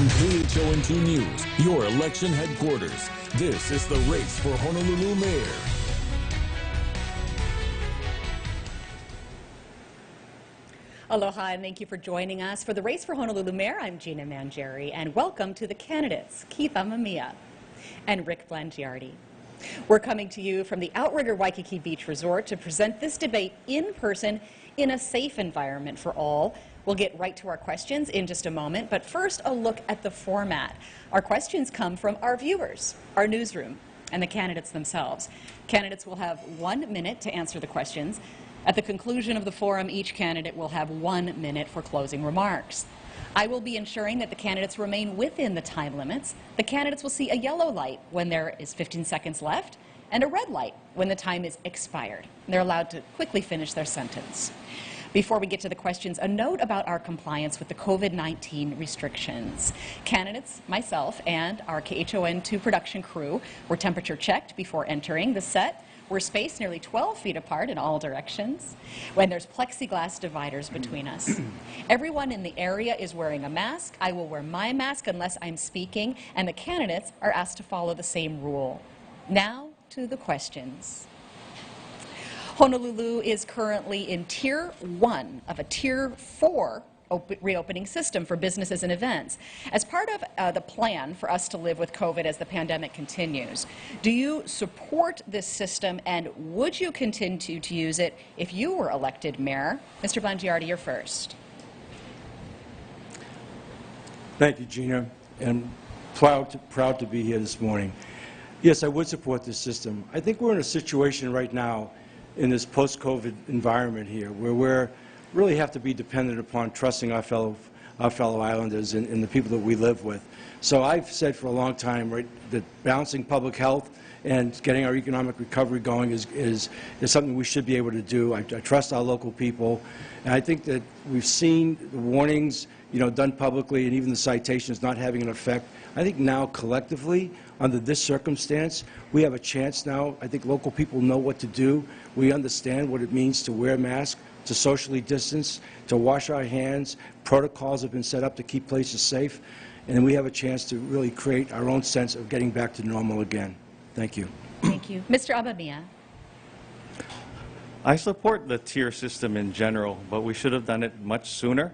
From KHON2 News, your election headquarters, this is the race for Honolulu Mayor. Aloha and thank you for joining us. For the race for Honolulu Mayor, I'm Gina Mangieri, and welcome to the candidates, Keith Amemiya and Rick Blangiardi. We're coming to you from the Outrigger Waikiki Beach Resort to present this debate in person in a safe environment for all. We'll get right to our questions in just a moment, but first a look at the format. Our questions come from our viewers, our newsroom, and the candidates themselves. Candidates will have 1 minute to answer the questions. At the conclusion of the forum, each candidate will have 1 minute for closing remarks. I will be ensuring that the candidates remain within the time limits. The candidates will see a yellow light when there is 15 seconds left and a red light when the time is expired. They're allowed to quickly finish their sentence. Before we get to the questions, a note about our compliance with the COVID-19 restrictions. Candidates, myself, and our KHON2 production crew were temperature checked before entering the set. We're spaced nearly 12 feet apart in all directions when there's plexiglass dividers between us. Everyone in the area is wearing a mask. I will wear my mask unless I'm speaking, and the candidates are asked to follow the same rule. Now to the questions. Honolulu is currently in Tier 1 of a Tier 4 reopening system for businesses and events. As part of the plan for us to live with COVID as the pandemic continues, do you support this system, and would you continue to use it if you were elected mayor? Mr. Blangiardi, you're first. Thank you, Gina, and proud to be here this morning. Yes, I would support this system. I think we're in a situation right now in this post-COVID environment here where we really have to be dependent upon trusting our fellow islanders and the people that we live with. So I've said for a long time, right, that balancing public health and getting our economic recovery going is something we should be able to do. I trust our local people, and I think that we've seen the warnings, done publicly, and even the citations not having an effect. I think now collectively, under this circumstance, we have a chance now. I think local people know what to do. We understand what it means to wear a mask, to socially distance, to wash our hands. Protocols have been set up to keep places safe, and we have a chance to really create our own sense of getting back to normal again. Thank you. Thank you. Mr. Amemiya. I support the tier system in general, but we should have done it much sooner.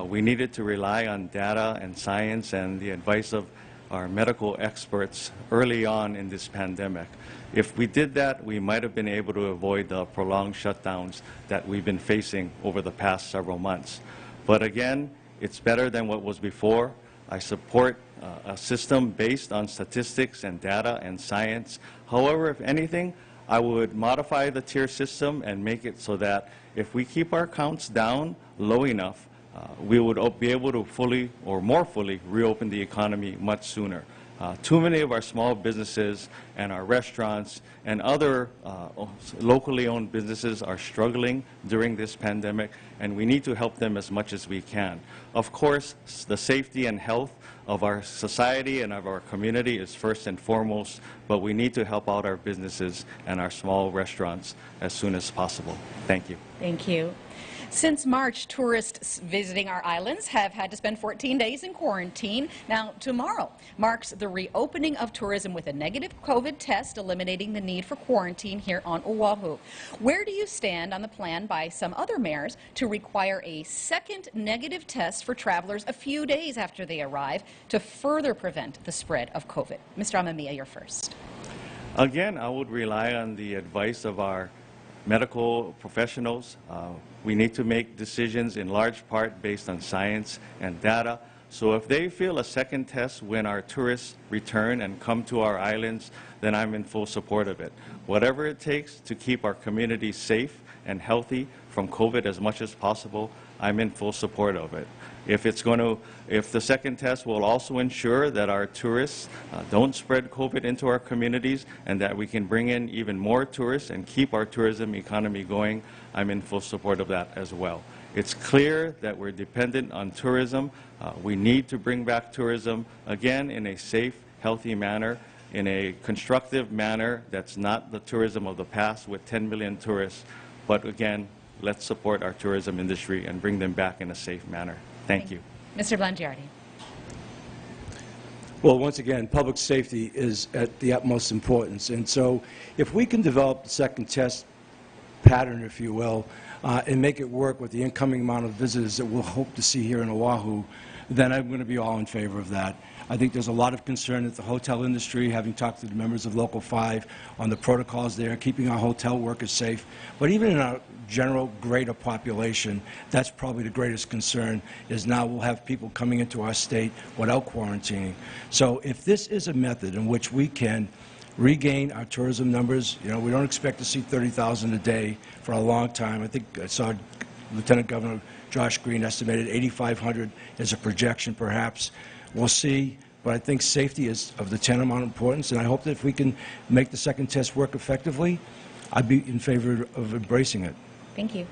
We needed to rely on data and science and the advice of our medical experts early on in this pandemic. If we did that, we might have been able to avoid the prolonged shutdowns that we've been facing over the past several months. But again, it's better than what was before. I support a system based on statistics and data and science. However, if anything, I would modify the tier system and make it so that if we keep our counts down low enough, we would be able to fully or more fully reopen the economy much sooner. Too many of our small businesses and our restaurants and other locally owned businesses are struggling during this pandemic, and we need to help them as much as we can. Of course, the safety and health of our society and of our community is first and foremost, but we need to help out our businesses and our small restaurants as soon as possible. Thank you. Thank you. Since March, tourists visiting our islands have had to spend 14 days in quarantine. Now, tomorrow marks the reopening of tourism with a negative COVID test, eliminating the need for quarantine here on Oahu. Where do you stand on the plan by some other mayors to require a second negative test for travelers a few days after they arrive to further prevent the spread of COVID? Mr. Amemiya, you're first. Again, I would rely on the advice of our medical professionals. We need to make decisions in large part based on science and data. So if they feel a second test when our tourists return and come to our islands, then I'm in full support of it. Whatever it takes to keep our community safe and healthy from COVID as much as possible, I'm in full support of it. If the second test will also ensure that our tourists don't spread COVID into our communities and that we can bring in even more tourists and keep our tourism economy going, I'm in full support of that as well. It's clear that we're dependent on tourism. We need to bring back tourism, again, in a safe, healthy manner, in a constructive manner that's not the tourism of the past with 10 million tourists. But again, let's support our tourism industry and bring them back in a safe manner. Thank you. Mr. Blangiardi. Well, once again, public safety is at the utmost importance. And so if we can develop the second test pattern, if you will, and make it work with the incoming amount of visitors that we'll hope to see here in Oahu, then I'm going to be all in favor of that. I think there's a lot of concern at the hotel industry, having talked to the members of Local 5 on the protocols there, keeping our hotel workers safe. But even in our general greater population, that's probably the greatest concern, is now we'll have people coming into our state without quarantining. So if this is a method in which we can regain our tourism numbers, you know, we don't expect to see 30,000 a day for a long time. I think I saw Lieutenant Governor Josh Green estimated 8,500 as a projection, perhaps. We'll see, but I think safety is of the tantamount importance, and I hope that if we can make the second test work effectively, I'd be in favor of embracing it. Thank you.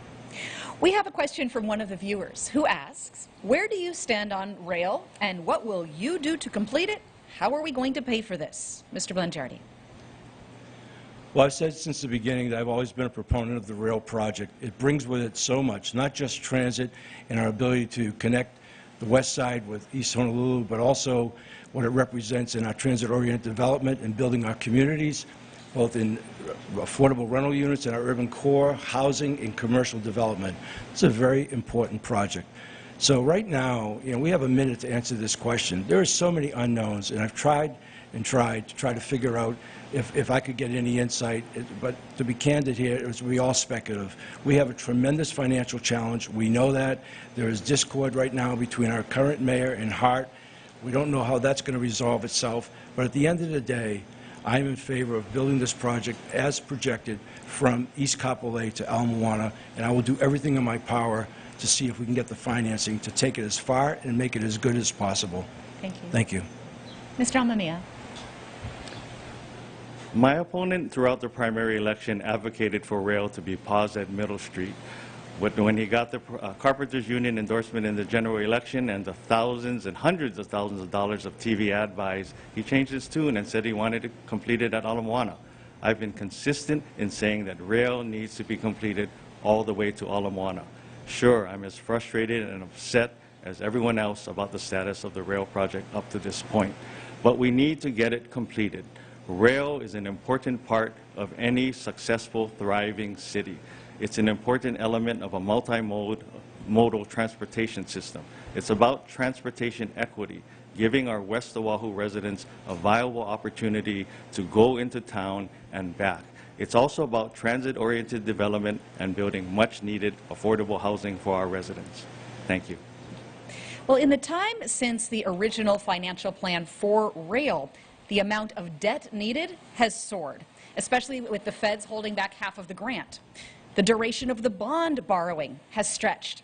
We have a question from one of the viewers who asks, where do you stand on rail, and what will you do to complete it? How are we going to pay for this? Mr. Blangiardi. Well, I've said since the beginning that I've always been a proponent of the rail project. It brings with it so much, not just transit and our ability to connect the west side with East Honolulu, but also what it represents in our transit-oriented development and building our communities, both in affordable rental units in our urban core, housing, and commercial development. It's a very important project. So right now, you know, we have a minute to answer this question. There are so many unknowns, and I've tried and tried to try to figure out if I could get any insight, but to be candid here, it was all speculative. We have a tremendous financial challenge. We know that. There is discord right now between our current mayor and Hart. We don't know how that's going to resolve itself, but at the end of the day, I'm in favor of building this project as projected from East Kapolei to Ala Moana, and I will do everything in my power to see if we can get the financing to take it as far and make it as good as possible. Thank you. Thank you. Mr. Amamiya. My opponent throughout the primary election advocated for rail to be paused at Middle Street. But when he got the Carpenters Union endorsement in the general election and the thousands and hundreds of thousands of dollars of TV ad buys, he changed his tune and said he wanted to complete it at Ala Moana. I've been consistent in saying that rail needs to be completed all the way to Ala Moana. Sure, I'm as frustrated and upset as everyone else about the status of the rail project up to this point, but we need to get it completed. Rail is an important part of any successful, thriving city. It's an important element of a multimodal transportation system. It's about transportation equity, giving our West Oahu residents a viable opportunity to go into town and back. It's also about transit-oriented development and building much-needed affordable housing for our residents. Thank you. Well, in the time since the original financial plan for rail, the amount of debt needed has soared, especially with the feds holding back half of the grant. The duration of the bond borrowing has stretched.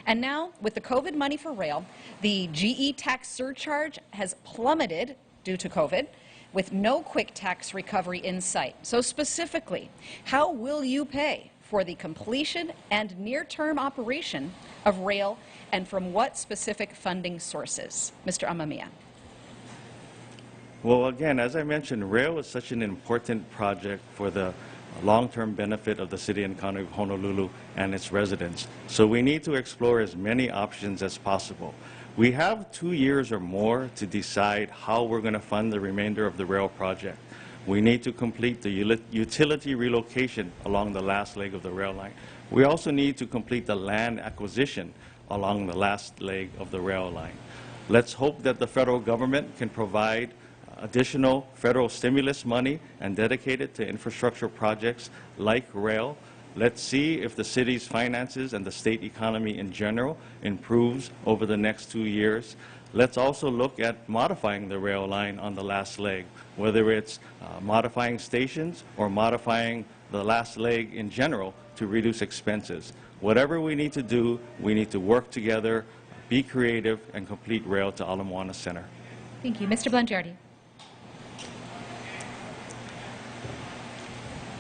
And now, with the COVID money for rail, the GE tax surcharge has plummeted due to COVID, with no quick tax recovery in sight. So specifically, how will you pay for the completion and near-term operation of rail, and from what specific funding sources? Mr. Amamiya. Well, again, as I mentioned, rail is such an important project for the long-term benefit of the city and county of Honolulu and its residents. So we need to explore as many options as possible. We have 2 years or more to decide how we're going to fund the remainder of the rail project. We need to complete the utility relocation along the last leg of the rail line. We also need to complete the land acquisition along the last leg of the rail line. Let's hope that the federal government can provide additional federal stimulus money and dedicate it to infrastructure projects like rail. Let's see if the city's finances and the state economy in general improves over the next 2 years. Let's also look at modifying the rail line on the last leg, whether it's modifying stations or modifying the last leg in general to reduce expenses. Whatever we need to do, we need to work together, be creative, and complete rail to Ala Moana Center. Thank you. Mr. Blangiardi.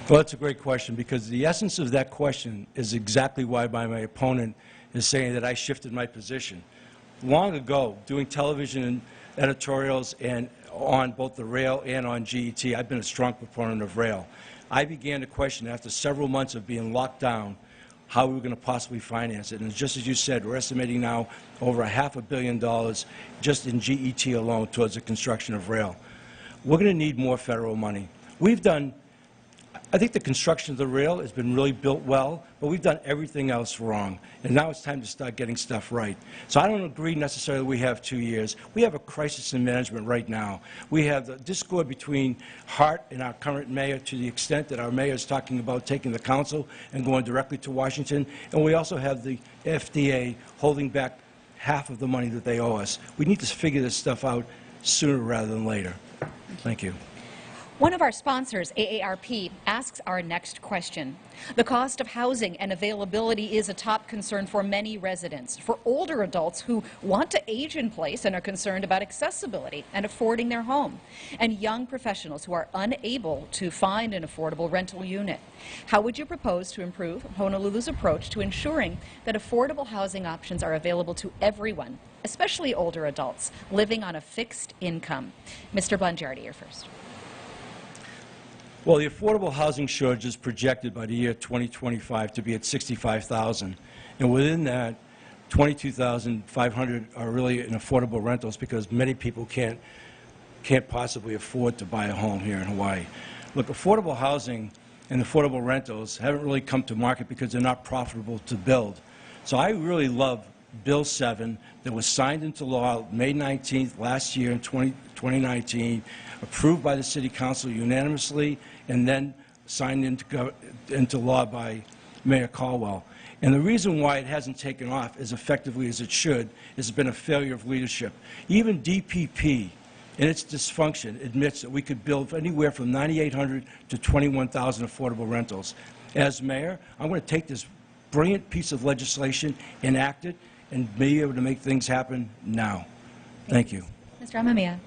Well, that's a great question, because the essence of that question is exactly why my opponent is saying that I shifted my position. Long ago, doing television and editorials and on both the rail and on GET, I've been a strong proponent of rail. I began to question, after several months of being locked down, how we were going to possibly finance it. And just as you said, we're estimating now over $500 million just in GET alone towards the construction of rail. We're going to need more federal money. I think the construction of the rail has been really built well, but we've done everything else wrong. And now it's time to start getting stuff right. So I don't agree necessarily we have 2 years. We have a crisis in management right now. We have the discord between Hart and our current mayor to the extent that our mayor is talking about taking the council and going directly to Washington. And we also have the FDA holding back half of the money that they owe us. We need to figure this stuff out sooner rather than later. Thank you. One of our sponsors, AARP, asks our next question. The cost of housing and availability is a top concern for many residents, for older adults who want to age in place and are concerned about accessibility and affording their home, and young professionals who are unable to find an affordable rental unit. How would you propose to improve Honolulu's approach to ensuring that affordable housing options are available to everyone, especially older adults living on a fixed income? Mr. Blangiardi, you're first. Well, the affordable housing shortage is projected by the year 2025 to be at 65,000. And within that, 22,500 are really in affordable rentals because many people can't possibly afford to buy a home here in Hawaii. Look, affordable housing and affordable rentals haven't really come to market because they're not profitable to build. So I really love Bill 7 that was signed into law May 19th last year in 2019, approved by the City Council unanimously, and then signed into law by Mayor Caldwell. And the reason why it hasn't taken off as effectively as it should has been a failure of leadership. Even DPP, in its dysfunction, admits that we could build anywhere from 9,800 to 21,000 affordable rentals. As mayor, I'm going to take this brilliant piece of legislation, enact it, and be able to make things happen now. Thank you. Mr. Amemiya.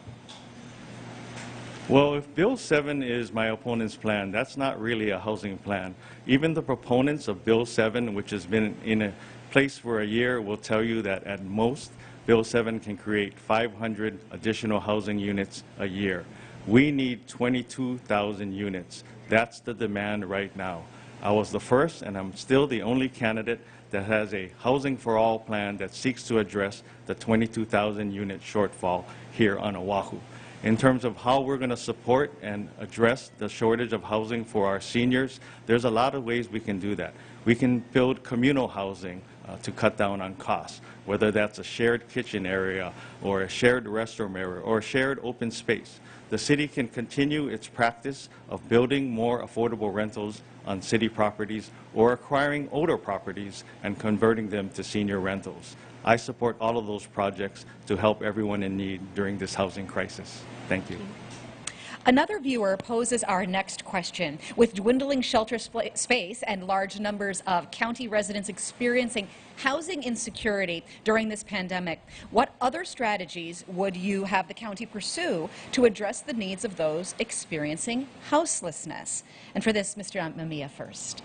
Well, if Bill 7 is my opponent's plan, that's not really a housing plan. Even the proponents of Bill 7, which has been in place for a year, will tell you that at most, Bill 7 can create 500 additional housing units a year. We need 22,000 units. That's the demand right now. I was the first, and I'm still the only candidate that has a Housing for All plan that seeks to address the 22,000 unit shortfall here on Oahu. In terms of how we're going to support and address the shortage of housing for our seniors, there's a lot of ways we can do that. We can build communal housing to cut down on costs, whether that's a shared kitchen area or a shared restroom area or a shared open space. The city can continue its practice of building more affordable rentals on city properties or acquiring older properties and converting them to senior rentals. I support all of those projects to help everyone in need during this housing crisis. Thank you. Another viewer poses our next question. With dwindling shelter space and large numbers of county residents experiencing housing insecurity during this pandemic, what other strategies would you have the county pursue to address the needs of those experiencing houselessness? And for this, Mr. Amemiya first.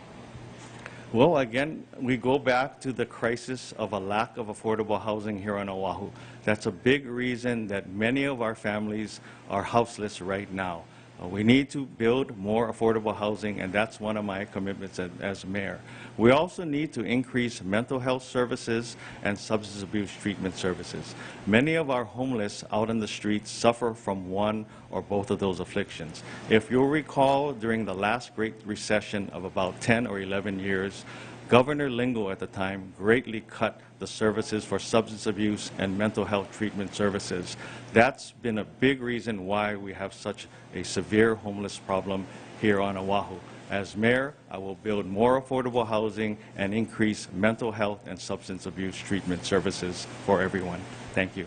Well, again, we go back to the crisis of a lack of affordable housing here on Oahu. That's a big reason that many of our families are houseless right now. We need to build more affordable housing, and that's one of my commitments as mayor. We also need to increase mental health services and substance abuse treatment services. Many of our homeless out in the streets suffer from one or both of those afflictions. If you'll recall, during the last Great Recession of about 10 or 11 years, Governor Lingle at the time greatly cut the services for substance abuse and mental health treatment services. That's been a big reason why we have such a severe homeless problem here on Oahu. As mayor, I will build more affordable housing and increase mental health and substance abuse treatment services for everyone. Thank you.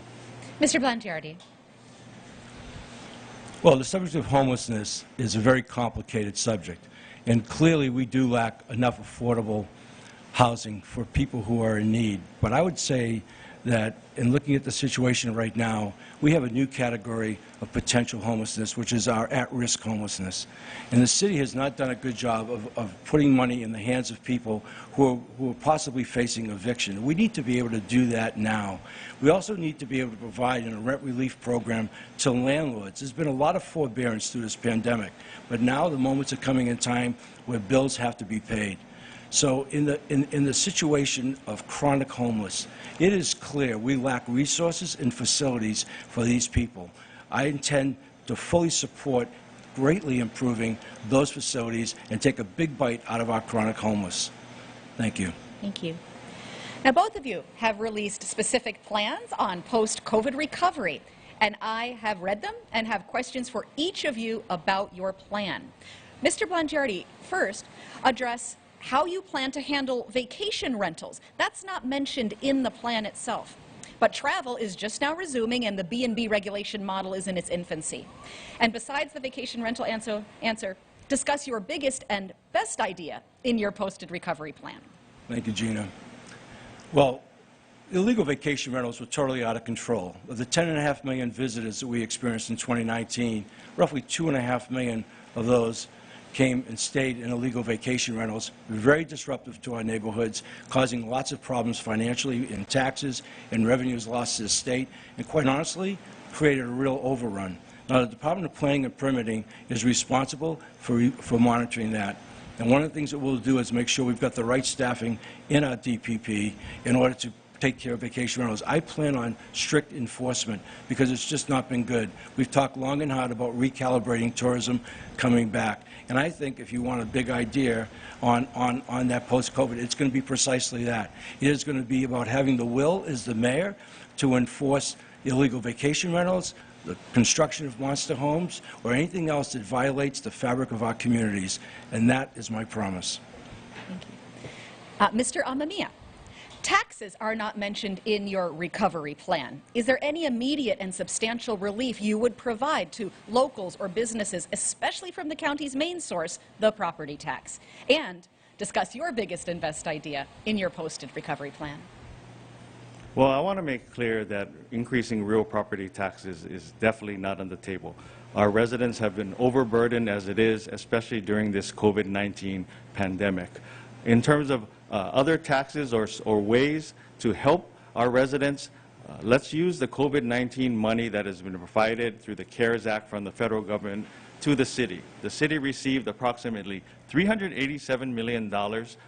Mr. Blangiardi. Well, the subject of homelessness is a very complicated subject, and clearly we do lack enough affordable housing for people who are in need. But I would say that in looking at the situation right now, we have a new category of potential homelessness, which is our at-risk homelessness. And the city has not done a good job of putting money in the hands of people who are possibly facing eviction. We need to be able to do that now. We also need to be able to provide a rent relief program to landlords. There's been a lot of forbearance through this pandemic, but now the moments are coming in time where bills have to be paid. So in the situation of chronic homeless, it is clear we lack resources and facilities for these people. I intend to fully support greatly improving those facilities and take a big bite out of our chronic homeless. Thank you. Thank you. Now, both of you have released specific plans on post-COVID recovery, and I have read them and have questions for each of you about your plan. Mr. Blangiardi, first, address how you plan to handle vacation rentals. That's not mentioned in the plan itself. But travel is just now resuming, and the B&B regulation model is in its infancy. And besides the vacation rental answer, discuss your biggest and best idea in your posted recovery plan. Thank you, Gina. Well, illegal vacation rentals were totally out of control. Of the 10.5 million visitors that we experienced in 2019, roughly 2.5 million of those came and stayed in illegal vacation rentals, very disruptive to our neighborhoods, causing lots of problems financially in taxes and revenues lost to the state, and quite honestly, created a real overrun. Now, the Department of Planning and Permitting is responsible for monitoring that. And one of the things that we'll do is make sure we've got the right staffing in our DPP in order to take care of vacation rentals. I plan on strict enforcement because it's just not been good. We've talked long and hard about recalibrating tourism coming back. And I think if you want a big idea on that post-COVID, it's going to be precisely that. It is going to be about having the will as the mayor to enforce illegal vacation rentals, the construction of monster homes, or anything else that violates the fabric of our communities. And that is my promise. Thank you. Mr. Amemiya. Taxes are not mentioned in your recovery plan. Is there any immediate and substantial relief you would provide to locals or businesses, especially from the county's main source, the property tax? And discuss your biggest and best idea in your posted recovery plan. Well, I want to make clear that increasing real property taxes is definitely not on the table. Our residents have been overburdened as it is, especially during this COVID-19 pandemic. In terms of other taxes or ways to help our residents, let's use the COVID-19 money that has been provided through the CARES Act from the federal government to the city. The city received approximately $387 million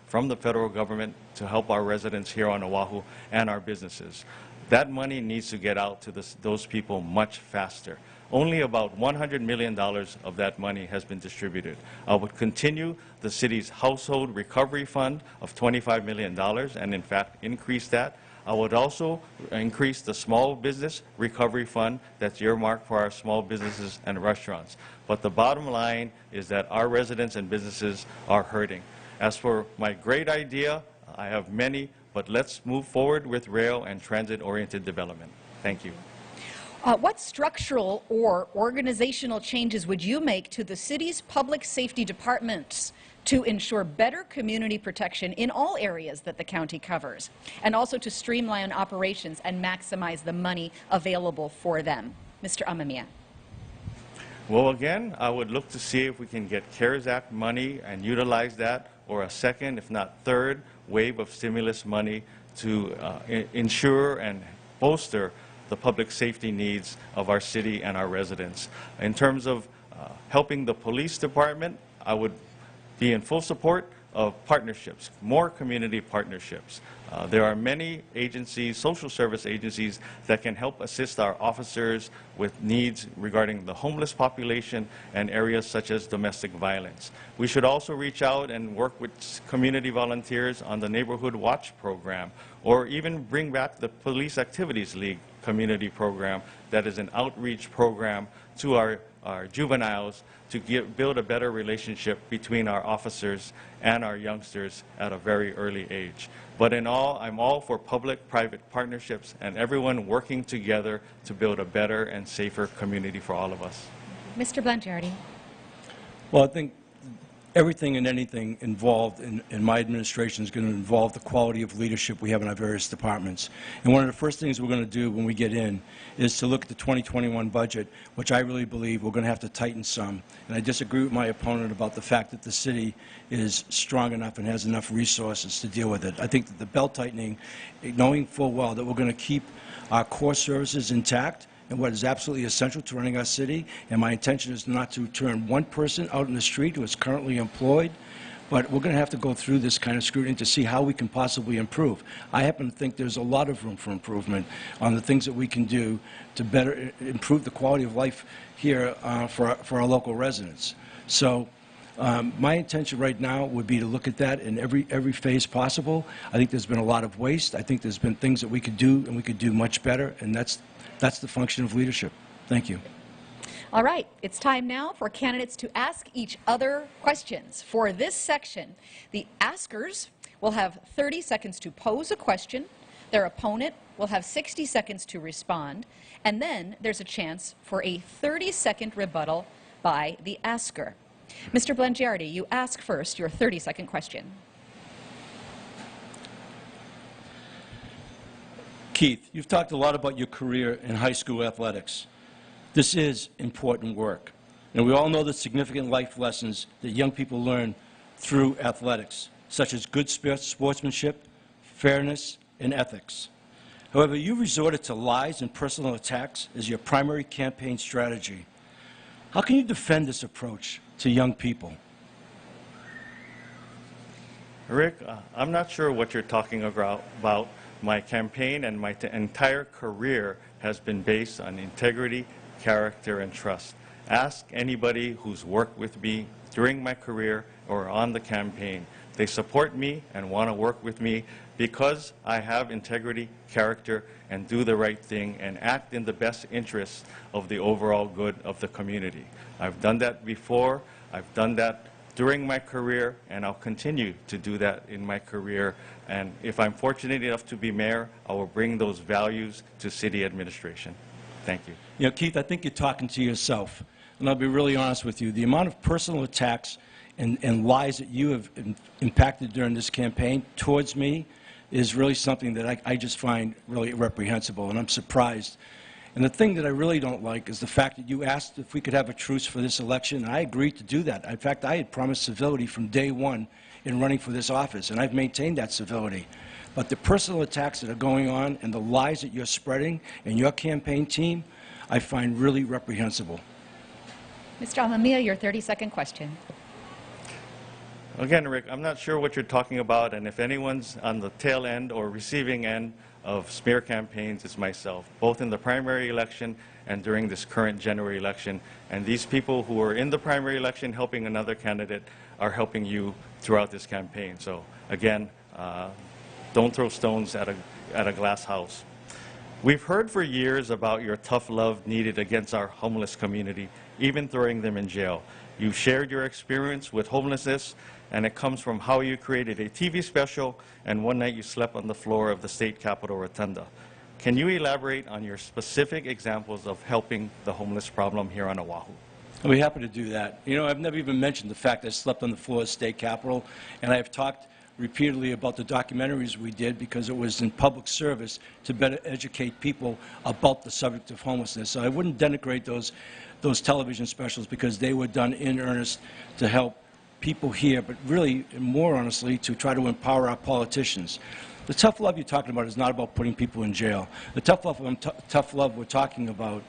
from the federal government to help our residents here on Oahu and our businesses. That money needs to get out to those people much faster. Only about $100 million of that money has been distributed. I would continue the city's household recovery fund of $25 million and, in fact, increase that. I would also increase the small business recovery fund that's earmarked for our small businesses and restaurants. But the bottom line is that our residents and businesses are hurting. As for my great idea, I have many, but let's move forward with rail and transit-oriented development. Thank you. What structural or organizational changes would you make to the city's public safety departments to ensure better community protection in all areas that the county covers, and also to streamline operations and maximize the money available for them? Mr. Amemiya. Well, again, I would look to see if we can get CARES Act money and utilize that, or a second, if not third, wave of stimulus money to ensure and bolster the public safety needs of our city and our residents. In terms of helping the police department, I would be in full support of partnerships, more community partnerships. There are many agencies, social service agencies, that can help assist our officers with needs regarding the homeless population and areas such as domestic violence. We should also reach out and work with community volunteers on the Neighborhood Watch program, or even bring back the Police Activities League community program that is an outreach program to our juveniles to build a better relationship between our officers and our youngsters at a very early age. But in all, I'm all for public-private partnerships and everyone working together to build a better and safer community for all of us. Mr. Blangiardi. Well, I think everything and anything involved in my administration is going to involve the quality of leadership we have in our various departments. And one of the first things we're going to do when we get in is to look at the 2021 budget, which I really believe we're going to have to tighten some. And I disagree with my opponent about the fact that the city is strong enough and has enough resources to deal with it. I think that the belt tightening, knowing full well that we're going to keep our core services intact and what is absolutely essential to running our city, and my intention is not to turn one person out in the street who is currently employed, but we're going to have to go through this kind of scrutiny to see how we can possibly improve. I happen to think there's a lot of room for improvement on the things that we can do to better improve the quality of life here for our local residents. So my intention right now would be to look at that in every phase possible. I think there's been a lot of waste. I think there's been things that we could do and we could do much better, and that's the function of leadership. Thank you. All right, it's time now for candidates to ask each other questions. For this section, the askers will have 30 seconds to pose a question. Their opponent will have 60 seconds to respond, and then there's a chance for a 30-second rebuttal by the asker. Mr. Blangiardi, you ask first your 30-second question. Keith, you've talked a lot about your career in high school athletics. This is important work, and we all know the significant life lessons that young people learn through athletics, such as good sportsmanship, fairness, and ethics. However, you resorted to lies and personal attacks as your primary campaign strategy. How can you defend this approach to young people? Rick, I'm not sure what you're talking about. My campaign and my entire career has been based on integrity, character, and trust. Ask anybody who's worked with me during my career or on the campaign. They support me and want to work with me because I have integrity, character, and do the right thing and act in the best interest of the overall good of the community. I've done that before. I've done that during my career, and I'll continue to do that in my career. And if I'm fortunate enough to be mayor, I will bring those values to city administration. Thank you. You know, Keith, I think you're talking to yourself. And I'll be really honest with you. The amount of personal attacks and lies that you have impacted during this campaign towards me is really something that I just find really reprehensible, and I'm surprised. And the thing that I really don't like is the fact that you asked if we could have a truce for this election, and I agreed to do that. In fact, I had promised civility from day one in running for this office, and I've maintained that civility. But the personal attacks that are going on and the lies that you're spreading and your campaign team, I find really reprehensible. Mr. Amemiya, your 30-second question. Again, Rick, I'm not sure what you're talking about, and if anyone's on the tail end or receiving end of smear campaigns, it's myself, both in the primary election and during this current January election. And these people who are in the primary election helping another candidate are helping you throughout this campaign. So again, don't throw stones at a glass house. We've heard for years about your tough love needed against our homeless community, even throwing them in jail. You've shared your experience with homelessness, and it comes from how you created a TV special, and one night you slept on the floor of the State Capitol Rotunda. Can you elaborate on your specific examples of helping the homeless problem here on Oahu? I'll be happy to do that. You know, I've never even mentioned the fact that I slept on the floor of the State Capitol, and I've talked repeatedly about the documentaries we did because it was in public service to better educate people about the subject of homelessness. So I wouldn't denigrate those television specials because they were done in earnest to help people here, but really, more honestly, to try to empower our politicians. The tough love you're talking about is not about putting people in jail. The tough love we're talking about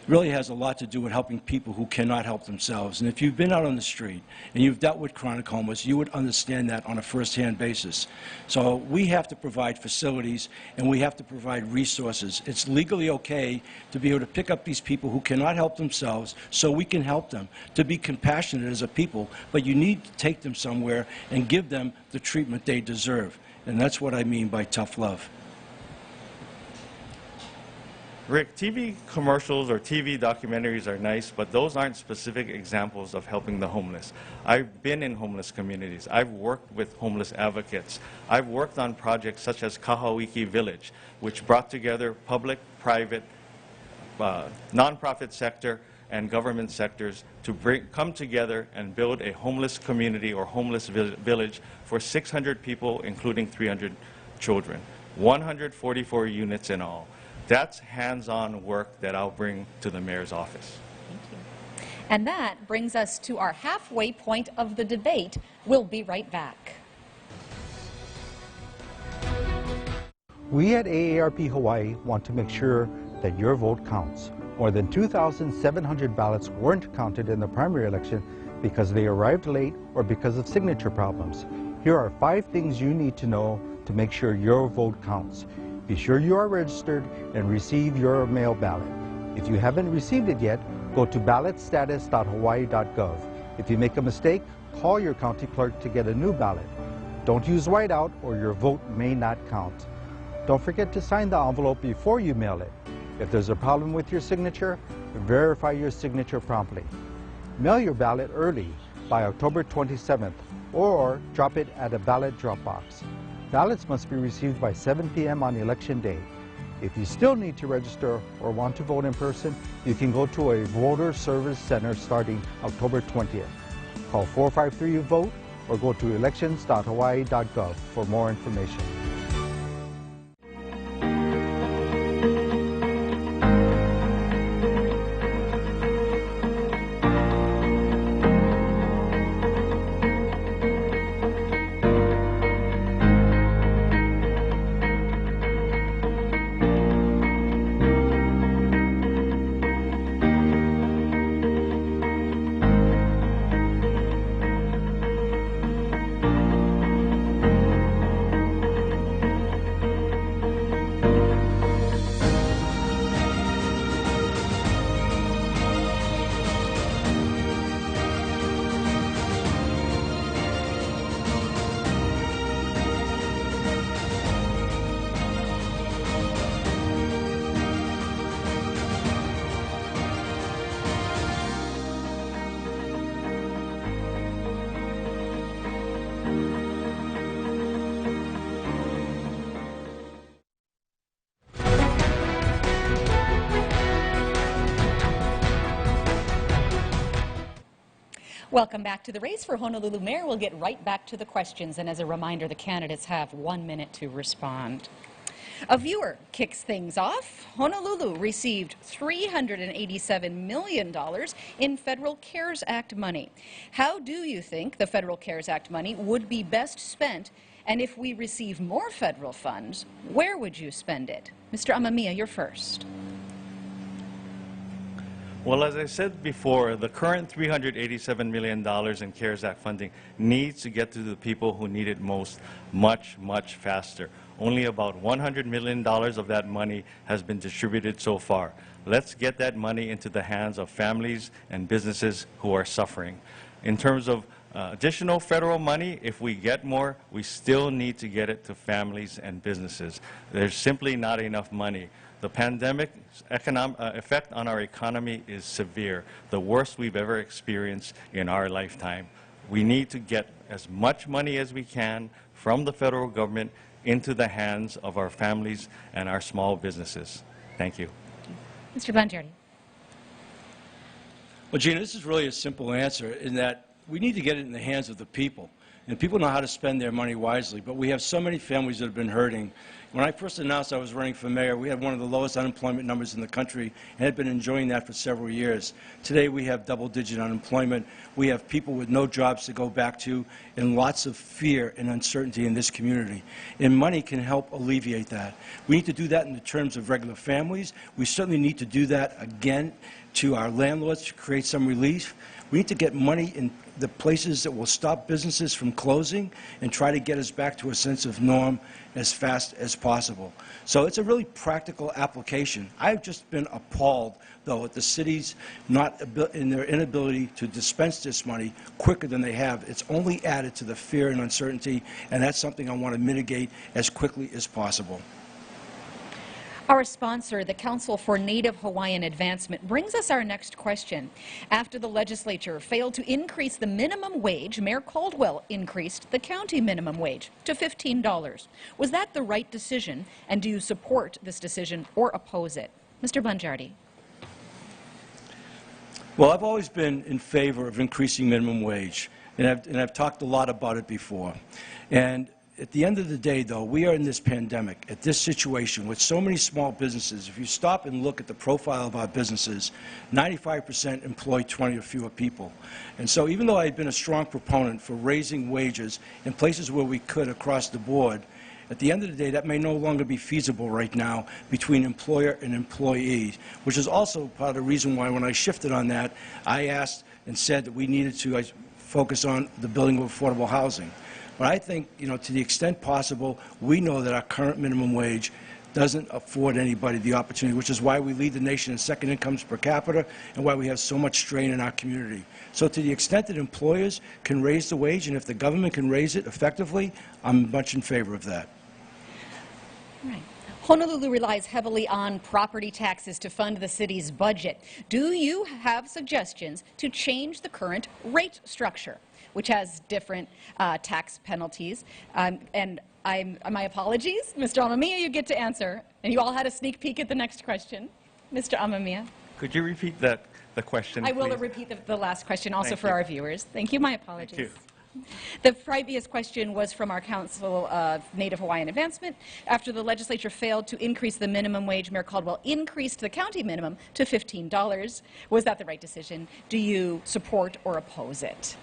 really has a lot to do with helping people who cannot help themselves. And if you've been out on the street and you've dealt with chronic homeless, you would understand that on a first-hand basis. So we have to provide facilities and we have to provide resources. It's legally okay to be able to pick up these people who cannot help themselves so we can help them, to be compassionate as a people, but you need to take them somewhere and give them the treatment they deserve. And that's what I mean by tough love. Rick, TV commercials or TV documentaries are nice, but those aren't specific examples of helping the homeless. I've been in homeless communities. I've worked with homeless advocates. I've worked on projects such as Kahawiki Village, which brought together public, private, nonprofit sector and government sectors to come together and build a homeless community or homeless village for 600 people, including 300 children, 144 units in all. That's hands-on work that I'll bring to the mayor's office. Thank you. And that brings us to our halfway point of the debate. We'll be right back. We at AARP Hawaii want to make sure that your vote counts. More than 2,700 ballots weren't counted in the primary election because they arrived late or because of signature problems. Here are 5 things you need to know to make sure your vote counts. Be sure you are registered and receive your mail ballot. If you haven't received it yet, go to ballotstatus.hawaii.gov. If you make a mistake, call your county clerk to get a new ballot. Don't use whiteout or your vote may not count. Don't forget to sign the envelope before you mail it. If there's a problem with your signature, verify your signature promptly. Mail your ballot early by October 27th or drop it at a ballot drop box. Ballots must be received by 7 p.m. on Election Day. If you still need to register or want to vote in person, you can go to a voter service center starting October 20th. Call 453-VOTE or go to elections.hawaii.gov for more information. Welcome back to the race for Honolulu Mayor. We'll get right back to the questions, and as a reminder, the candidates have 1 minute to respond. A viewer kicks things off. Honolulu received $387 million in Federal CARES Act money. How do you think the Federal CARES Act money would be best spent? And if we receive more federal funds, where would you spend it? Mr. Amamiya, you're first. Well, as I said before, the current $387 million in CARES Act funding needs to get to the people who need it most much, much faster. Only about $100 million of that money has been distributed so far. Let's get that money into the hands of families and businesses who are suffering. In terms of additional federal money, if we get more, we still need to get it to families and businesses. There's simply not enough money. The pandemic's effect on our economy is severe, the worst we've ever experienced in our lifetime. We need to get as much money as we can from the federal government into the hands of our families and our small businesses. Thank you. Mr. Blangiardi. Well, Gina, this is really a simple answer in that we need to get it in the hands of the people. And people know how to spend their money wisely, but we have so many families that have been hurting. When I first announced I was running for mayor, we had one of the lowest unemployment numbers in the country and had been enjoying that for several years. Today we have double-digit unemployment. We have people with no jobs to go back to and lots of fear and uncertainty in this community. And money can help alleviate that. We need to do that in the terms of regular families. We certainly need to do that again to our landlords to create some relief. We need to get money in the places that will stop businesses from closing and try to get us back to a sense of norm as fast as possible. So it's a really practical application. I've just been appalled, though, at the cities not in their inability to dispense this money quicker than they have. It's only added to the fear and uncertainty, and that's something I want to mitigate as quickly as possible. Our sponsor, the Council for Native Hawaiian Advancement, brings us our next question. After the legislature failed to increase the minimum wage, Mayor Caldwell increased the county minimum wage to $15. Was that the right decision, and do you support this decision or oppose it? Mr. Blangiardi. Well, I've always been in favor of increasing minimum wage, and I've talked a lot about it before. And at the end of the day, though, we are in this pandemic, at this situation with so many small businesses. If you stop and look at the profile of our businesses, 95% employ 20 or fewer people. And so even though I've been a strong proponent for raising wages in places where we could across the board, at the end of the day, that may no longer be feasible right now between employer and employee, which is also part of the reason why when I shifted on that, I asked and said that we needed to focus on the building of affordable housing. But I think, to the extent possible, we know that our current minimum wage doesn't afford anybody the opportunity, which is why we lead the nation in second incomes per capita and why we have so much strain in our community. So to the extent that employers can raise the wage, and if the government can raise it effectively, I'm much in favor of that. Right. Honolulu relies heavily on property taxes to fund the city's budget. Do you have suggestions to change the current rate structure, which has different tax penalties? My apologies, Mr. Amamiya, you get to answer. And you all had a sneak peek at the next question. Mr. Amamiya. Could you repeat the question, I will please? repeat the last question also Thank for you. our viewers. Thank you. My apologies. Thank you. The previous question was from our Council of Native Hawaiian Advancement. After the legislature failed to increase the minimum wage, Mayor Caldwell increased the county minimum to $15. Was that the right decision? Do you support or oppose it?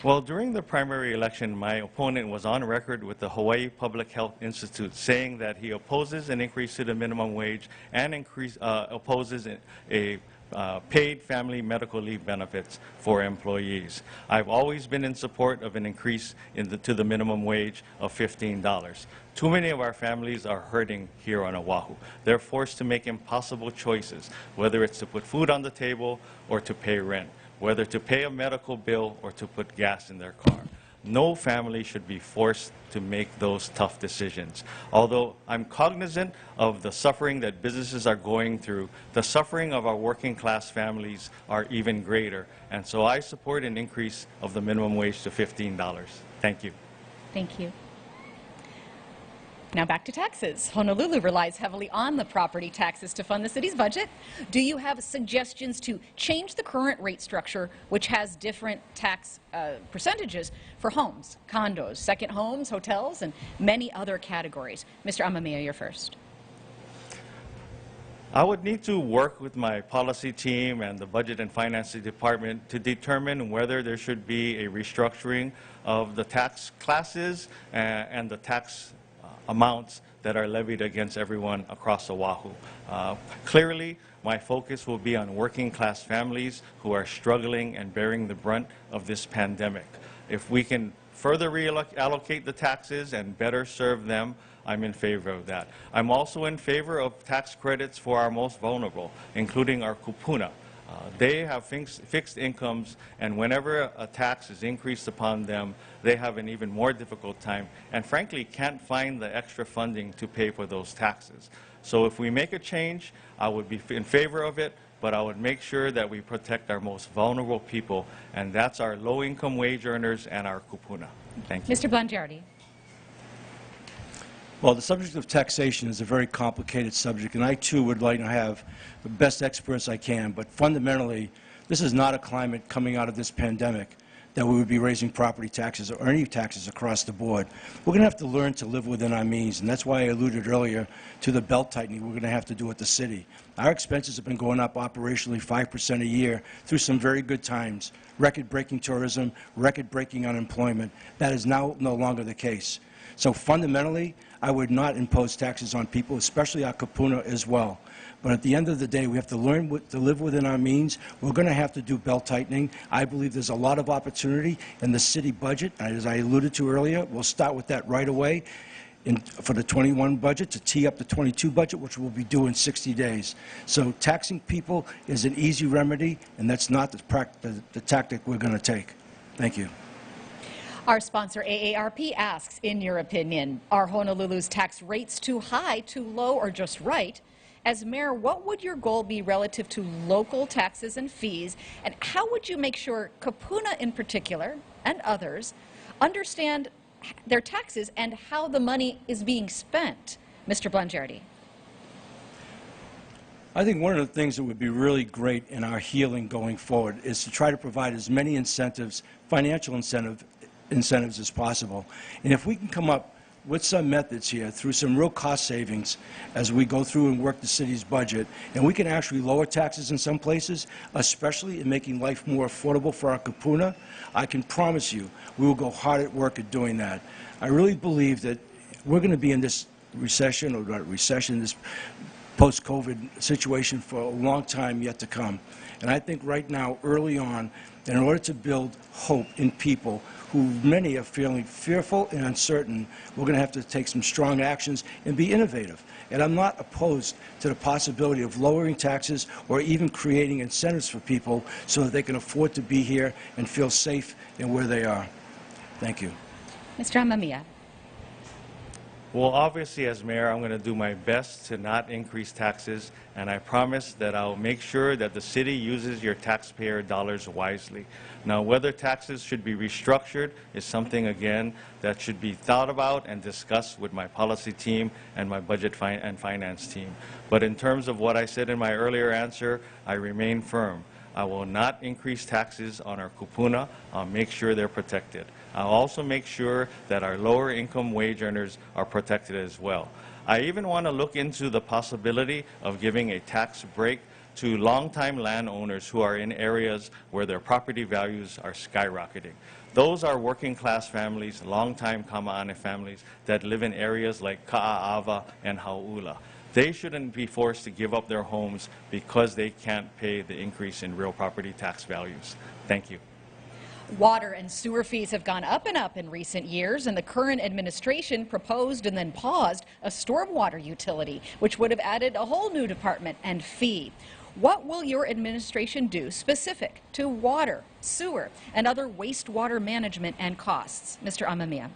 Well, during the primary election, my opponent was on record with the Hawaii Public Health Institute saying that he opposes an increase to the minimum wage and opposes a paid family medical leave benefits for employees. I've always been in support of an increase to the minimum wage of $15. Too many of our families are hurting here on Oahu. They're forced to make impossible choices, whether it's to put food on the table or to pay rent, whether to pay a medical bill or to put gas in their car. No family should be forced to make those tough decisions. Although I'm cognizant of the suffering that businesses are going through, the suffering of our working class families are even greater. And so I support an increase of the minimum wage to $15. Thank you. Thank you. Now back to taxes. Honolulu relies heavily on the property taxes to fund the city's budget. Do you have suggestions to change the current rate structure, which has different tax percentages for homes, condos, second homes, hotels, and many other categories? Mr. Amamiya, you're first. I would need to work with my policy team and the Budget and Finance Department to determine whether there should be a restructuring of the tax classes and the tax amounts that are levied against everyone across Oahu. Clearly, my focus will be on working class families who are struggling and bearing the brunt of this pandemic. If we can further reallocate the taxes and better serve them, I'm in favor of that. I'm also in favor of tax credits for our most vulnerable, including our kupuna. They have fixed incomes, and whenever a tax is increased upon them, they have an even more difficult time, and frankly can't find the extra funding to pay for those taxes. So if we make a change, I would be in favor of it, but I would make sure that we protect our most vulnerable people, and that's our low-income wage earners and our kupuna. Thank you. Mr. Blangiardi. Well, the subject of taxation is a very complicated subject, and I, too, would like to have the best experts I can. But fundamentally, this is not a climate coming out of this pandemic that we would be raising property taxes or any taxes across the board. We're going to have to learn to live within our means, and that's why I alluded earlier to the belt-tightening we're going to have to do at the city. Our expenses have been going up operationally 5% a year through some very good times, record-breaking tourism, record-breaking unemployment. That is now no longer the case. So fundamentally, I would not impose taxes on people, especially our kupuna as well. But at the end of the day, we have to learn to live within our means. We're going to have to do belt-tightening. I believe there's a lot of opportunity in the city budget. As I alluded to earlier, we'll start with that right away for the 21 budget to tee up the 22 budget, which will be due in 60 days. So taxing people is an easy remedy, and that's not the tactic we're going to take. Thank you. Our sponsor, AARP, asks, in your opinion, are Honolulu's tax rates too high, too low, or just right? As mayor, what would your goal be relative to local taxes and fees, and how would you make sure kupuna in particular, and others, understand their taxes and how the money is being spent? Mr. Blangiardi. I think one of the things that would be really great in our healing going forward is to try to provide as many incentives, financial incentives as possible. And if we can come up with some methods here through some real cost savings as we go through and work the city's budget, and we can actually lower taxes in some places, especially in making life more affordable for our kupuna, I can promise you we will go hard at work at doing that. I really believe that we're going to be in this recession, or not recession, this post-COVID situation for a long time yet to come. And I think right now, early on, in order to build hope in people who many are feeling fearful and uncertain, we're going to have to take some strong actions and be innovative. And I'm not opposed to the possibility of lowering taxes or even creating incentives for people so that they can afford to be here and feel safe in where they are. Thank you. Mr. Amamia. Well, obviously, as mayor, I'm going to do my best to not increase taxes, and I promise that I'll make sure that the city uses your taxpayer dollars wisely. Now, whether taxes should be restructured is something, again, that should be thought about and discussed with my policy team and my budget and finance team. But in terms of what I said in my earlier answer, I remain firm. I will not increase taxes on our kupuna. I'll make sure they're protected. I'll also make sure that our lower income wage earners are protected as well. I even want to look into the possibility of giving a tax break to longtime landowners who are in areas where their property values are skyrocketing. Those are working class families, longtime Kama'ane families that live in areas like Ka'aava and Hau'ula. They shouldn't be forced to give up their homes because they can't pay the increase in real property tax values. Thank you. Water and sewer fees have gone up and up in recent years, and the current administration proposed and then paused a stormwater utility, which would have added a whole new department and fee. What will your administration do specific to water, sewer, and other wastewater management and costs? Mr. Amamia.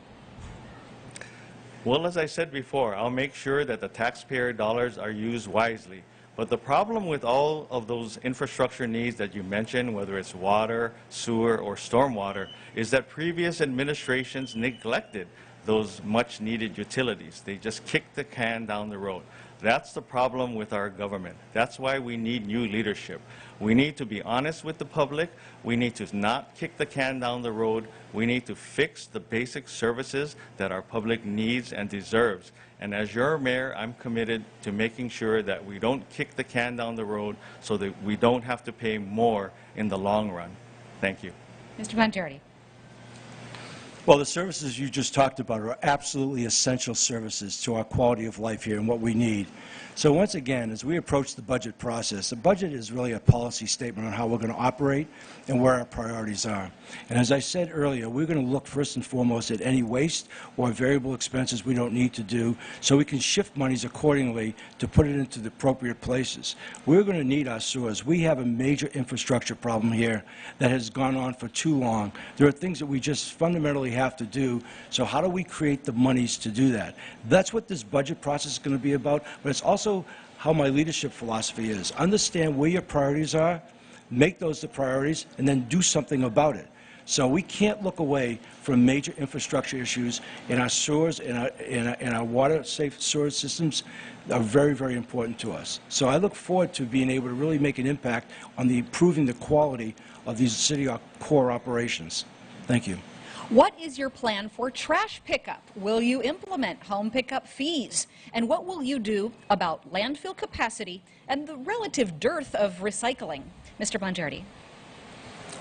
Well, as I said before, I'll make sure that the taxpayer dollars are used wisely. But the problem with all of those infrastructure needs that you mentioned, whether it's water, sewer, or stormwater, is that previous administrations neglected those much-needed utilities. They just kicked the can down the road. That's the problem with our government. That's why we need new leadership. We need to be honest with the public. We need to not kick the can down the road. We need to fix the basic services that our public needs and deserves. And as your mayor, I'm committed to making sure that we don't kick the can down the road so that we don't have to pay more in the long run. Thank you. Mr. Bongiordi. Well, the services you just talked about are absolutely essential services to our quality of life here and what we need. So once again, as we approach the budget process, the budget is really a policy statement on how we're going to operate and where our priorities are. And as I said earlier, we're going to look first and foremost at any waste or variable expenses we don't need to do so we can shift monies accordingly to put it into the appropriate places. We're going to need our sewers. We have a major infrastructure problem here that has gone on for too long. There are things that we just fundamentally have to do. So how do we create the monies to do that? That's what this budget process is going to be about, but it's also how my leadership philosophy is. Understand where your priorities are, make those the priorities, and then do something about it. So we can't look away from major infrastructure issues in our sewers and our water-safe sewer systems are very, very important to us. So I look forward to being able to really make an impact on improving the quality of these city core operations. Thank you. What is your plan for trash pickup? Will you implement home pickup fees? And what will you do about landfill capacity and the relative dearth of recycling? Mr. Bongiordi.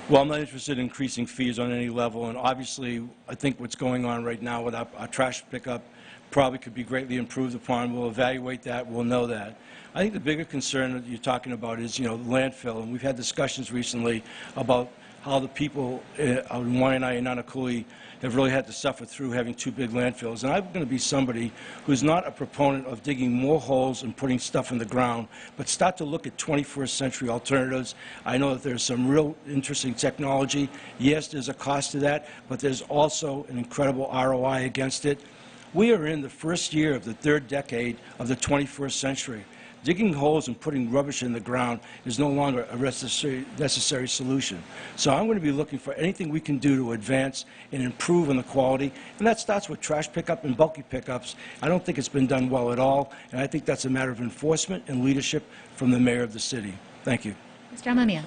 Well, I'm not interested in increasing fees on any level, and obviously I think what's going on right now with our trash pickup probably could be greatly improved upon. We'll evaluate that. We'll know that. I think the bigger concern that you're talking about is, the landfill, and we've had discussions recently about how the people in Waianae and Nanakuli have really had to suffer through having two big landfills. And I'm going to be somebody who's not a proponent of digging more holes and putting stuff in the ground, but start to look at 21st century alternatives. I know that there's some real interesting technology. Yes, there's a cost to that, but there's also an incredible ROI against it. We are in the first year of the third decade of the 21st century. Digging holes and putting rubbish in the ground is no longer a necessary solution. So I'm going to be looking for anything we can do to advance and improve on the quality, and that starts with trash pickup and bulky pickups. I don't think it's been done well at all, and I think that's a matter of enforcement and leadership from the mayor of the city. Thank you. Mr. Amamia.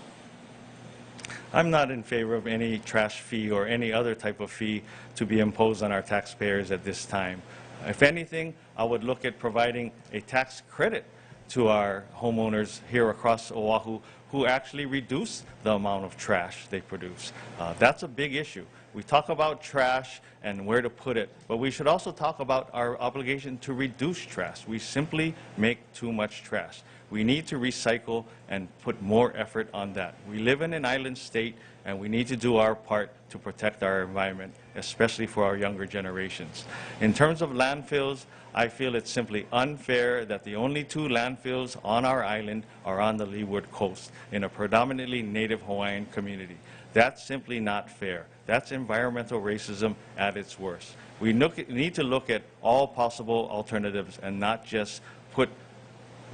I'm not in favor of any trash fee or any other type of fee to be imposed on our taxpayers at this time. If anything, I would look at providing a tax credit to our homeowners here across Oahu who actually reduce the amount of trash they produce. That's a big issue. We talk about trash and where to put it, but we should also talk about our obligation to reduce trash. We simply make too much trash. We need to recycle and put more effort on that. We live in an island state, and we need to do our part to protect our environment, especially for our younger generations. In terms of landfills, I feel it's simply unfair that the only 2 landfills on our island are on the Leeward Coast in a predominantly Native Hawaiian community. That's simply not fair. That's environmental racism at its worst. We need to look at all possible alternatives and not just put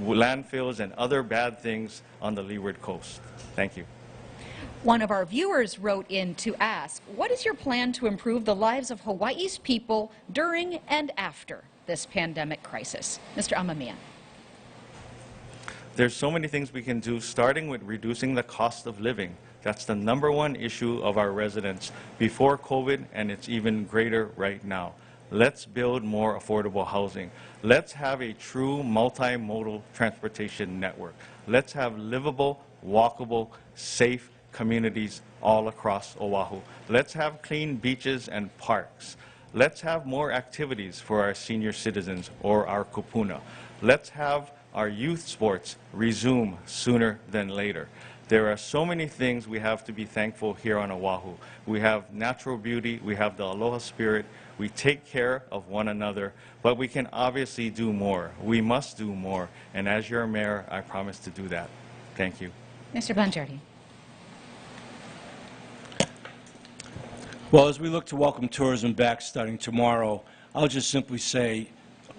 landfills and other bad things on the Leeward Coast. Thank you. One of our viewers wrote in to ask, what is your plan to improve the lives of Hawaii's people during and after this pandemic crisis? Mr. Amamiya. There's so many things we can do, starting with reducing the cost of living. That's the #1 issue of our residents before COVID, and it's even greater right now. Let's build more affordable housing. Let's have a true multimodal transportation network. Let's have livable, walkable, safe communities all across Oahu. Let's have clean beaches and parks. Let's have more activities for our senior citizens or our kupuna. Let's have our youth sports resume sooner than later. There are so many things we have to be thankful here on Oahu. We have natural beauty, we have the aloha spirit, we take care of one another, but we can obviously do more. We must do more, and as your mayor, I promise to do that. Thank you. Mr. Blangiardi. Well, as we look to welcome tourism back starting tomorrow, I'll just simply say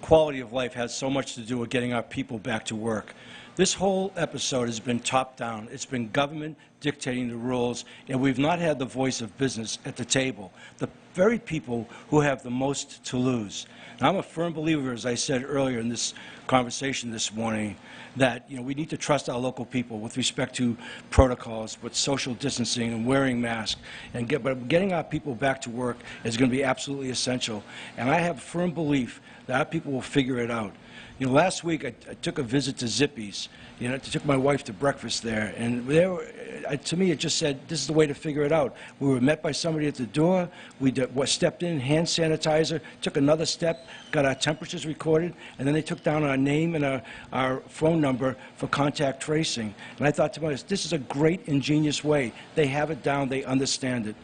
quality of life has so much to do with getting our people back to work. This whole episode has been top-down. It's been government dictating the rules, and we've not had the voice of business at the table, the very people who have the most to lose. And I'm a firm believer, as I said earlier in this conversation this morning, that we need to trust our local people with respect to protocols, with social distancing and wearing masks. But getting our people back to work is going to be absolutely essential. And I have a firm belief that our people will figure it out. Last week I took a visit to Zippy's. I took my wife to breakfast there, and to me it just said, this is the way to figure it out. We were met by somebody at the door. We stepped in, hand sanitizer, took another step, got our temperatures recorded, and then they took down our name and our phone number for contact tracing. And I thought to myself, this is a great, ingenious way. They have it down. They understand it.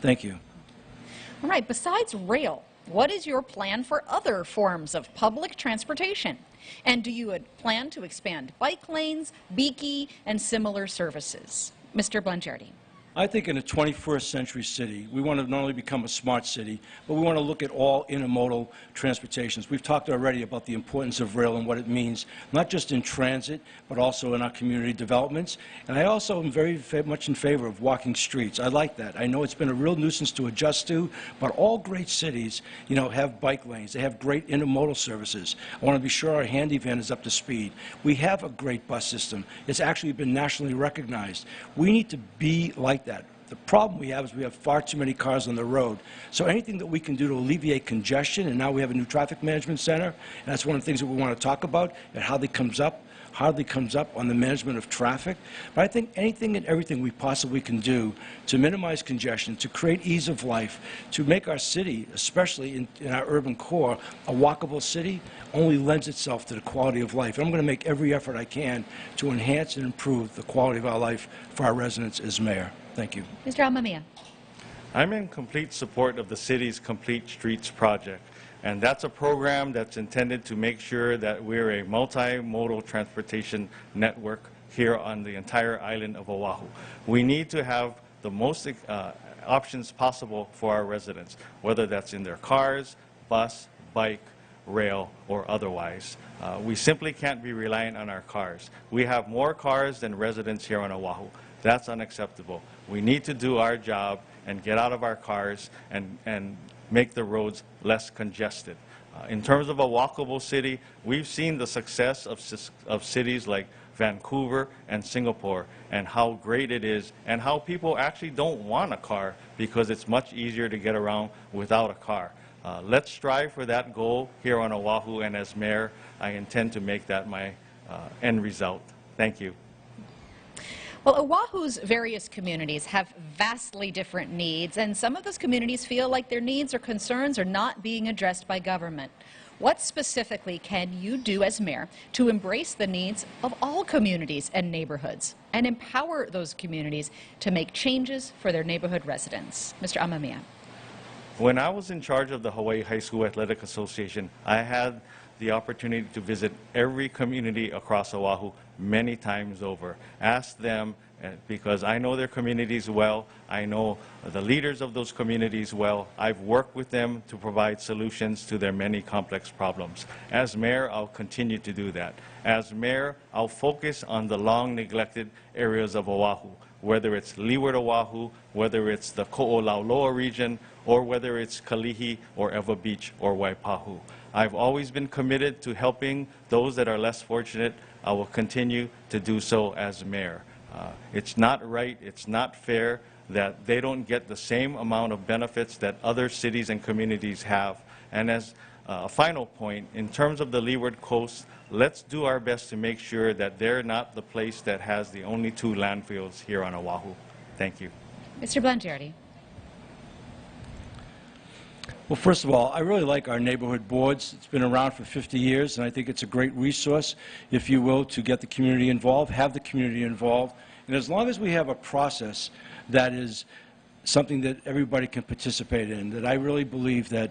Thank you. All right, besides rail, what is your plan for other forms of public transportation? And do you plan to expand bike lanes, Beaky, and similar services? Mr. Blangiardi. I think in a 21st century city, we want to not only become a smart city, but we want to look at all intermodal transportations. We've talked already about the importance of rail and what it means, not just in transit, but also in our community developments. And I also am very much in favor of walking streets. I like that. I know it's been a real nuisance to adjust to, but all great cities, have bike lanes. They have great intermodal services. I want to be sure our handy van is up to speed. We have a great bus system. It's actually been nationally recognized. We need to be like that. The problem we have is we have far too many cars on the road. So anything that we can do to alleviate congestion, and now we have a new traffic management center, and that's one of the things that we want to talk about, and how it comes up on the management of traffic. But I think anything and everything we possibly can do to minimize congestion, to create ease of life, to make our city, especially in our urban core, a walkable city, only lends itself to the quality of life. And I'm going to make every effort I can to enhance and improve the quality of our life for our residents as mayor. Thank you. Mr. Amamiya. I'm in complete support of the city's Complete Streets project, and that's a program that's intended to make sure that we're a multimodal transportation network here on the entire island of Oahu. We need to have the most options possible for our residents, whether that's in their cars, bus, bike, rail, or otherwise. We simply can't be reliant on our cars. We have more cars than residents here on Oahu. That's unacceptable. We need to do our job and get out of our cars and make the roads less congested. In terms of a walkable city, we've seen the success of cities like Vancouver and Singapore, and how great it is, and how people actually don't want a car because it's much easier to get around without a car. Let's strive for that goal here on Oahu, and as mayor, I intend to make that my end result. Thank you. Well, Oahu's various communities have vastly different needs, and some of those communities feel like their needs or concerns are not being addressed by government. What specifically can you do as mayor to embrace the needs of all communities and neighborhoods and empower those communities to make changes for their neighborhood residents? Mr. Amamia. When I was in charge of the Hawaii High School Athletic Association, I had the opportunity to visit every community across Oahu many times over. Ask them, because I know their communities well, I know the leaders of those communities well. I've worked with them to provide solutions to their many complex problems. As mayor, I'll continue to do that. As mayor, I'll focus on the long neglected areas of Oahu, whether it's Leeward Oahu, whether it's the Ko'olauloa region, or whether it's Kalihi or Ewa Beach or Waipahu. I've always been committed to helping those that are less fortunate. I will continue to do so as mayor. It's not right, it's not fair that they don't get the same amount of benefits that other cities and communities have. And as a final point, in terms of the Leeward Coast, let's do our best to make sure that they're not the place that has the only 2 landfills here on Oahu. Thank you. Mr. Blangiardi. Well, first of all, I really like our neighborhood boards. It's been around for 50 years, and I think it's a great resource, if you will, to get the community involved, have the community involved. And as long as we have a process that is something that everybody can participate in, that I really believe that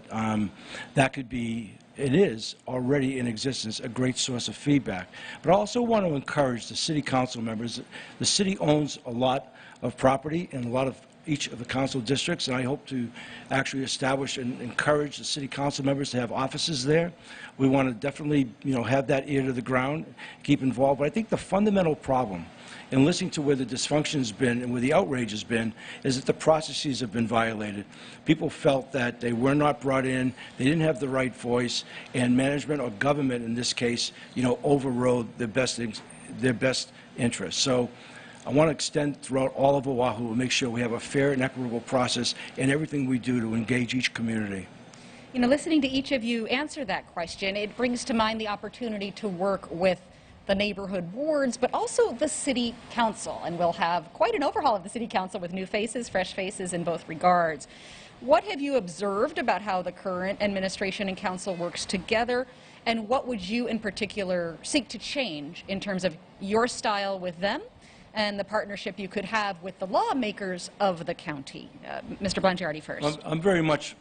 that could be, it is already in existence, a great source of feedback. But I also want to encourage the city council members. The city owns a lot of property and a lot of each of the council districts, and I hope to actually establish and encourage the city council members to have offices there. We want to definitely, have that ear to the ground, keep involved. But I think the fundamental problem in listening to where the dysfunction has been and where the outrage has been is that the processes have been violated. People felt that they were not brought in, they didn't have the right voice, and management or government in this case, overrode their best interests. So I want to extend throughout all of Oahu and make sure we have a fair and equitable process in everything we do to engage each community. Listening to each of you answer that question, it brings to mind the opportunity to work with the neighborhood boards, but also the city council. And we'll have quite an overhaul of the city council with new faces, fresh faces in both regards. What have you observed about how the current administration and council works together? And what would you in particular seek to change in terms of your style with them and the partnership you could have with the lawmakers of the county? Mr. Blangiardi first. I'm very much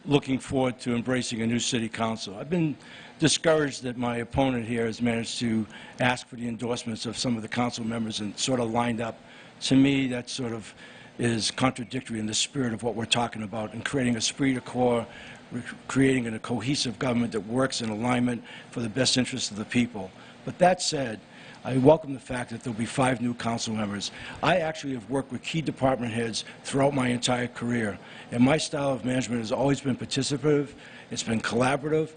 looking forward to embracing a new city council. I've been discouraged that my opponent here has managed to ask for the endorsements of some of the council members and sort of lined up. To me, that sort of is contradictory in the spirit of what we're talking about and creating a esprit de corps, creating a cohesive government that works in alignment for the best interests of the people. But that said, I welcome the fact that there will be 5 new council members. I actually have worked with key department heads throughout my entire career, and my style of management has always been participative. It's been collaborative.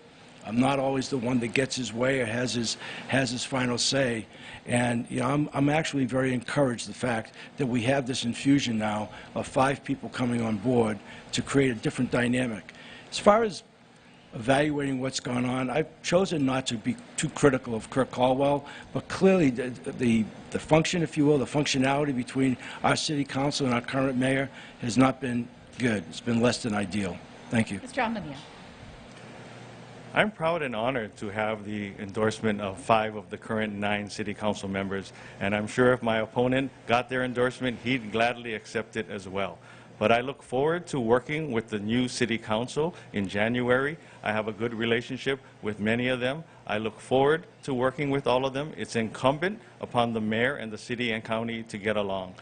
I'm not always the one that gets his way or has his final say. And I'm actually very encouraged the fact that we have this infusion now of 5 people coming on board to create a different dynamic. As far as evaluating what's gone on, I've chosen not to be too critical of Kirk Caldwell, but clearly the function, if you will, the functionality between our city council and our current mayor has not been good. It's been less than ideal. Thank you. Mr. Amamia. I'm proud and honored to have the endorsement of 5 of the current 9 city council members, and I'm sure if my opponent got their endorsement, he'd gladly accept it as well. But I look forward to working with the new city council in January. I have a good relationship with many of them. I look forward to working with all of them. It's incumbent upon the mayor and the city and county to get along.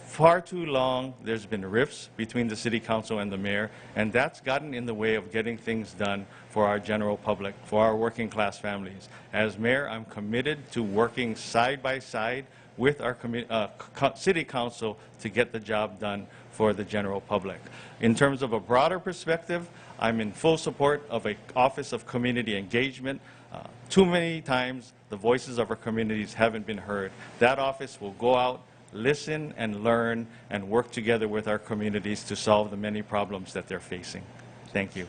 Far too long, there's been rifts between the city council and the mayor, and that's gotten in the way of getting things done for our general public, for our working class families. As mayor, I'm committed to working side by side with our city council to get the job done for the general public. In terms of a broader perspective, I'm in full support of an Office of Community Engagement. Too many times, the voices of our communities haven't been heard. That office will go out, listen and learn, and work together with our communities to solve the many problems that they're facing. Thank you.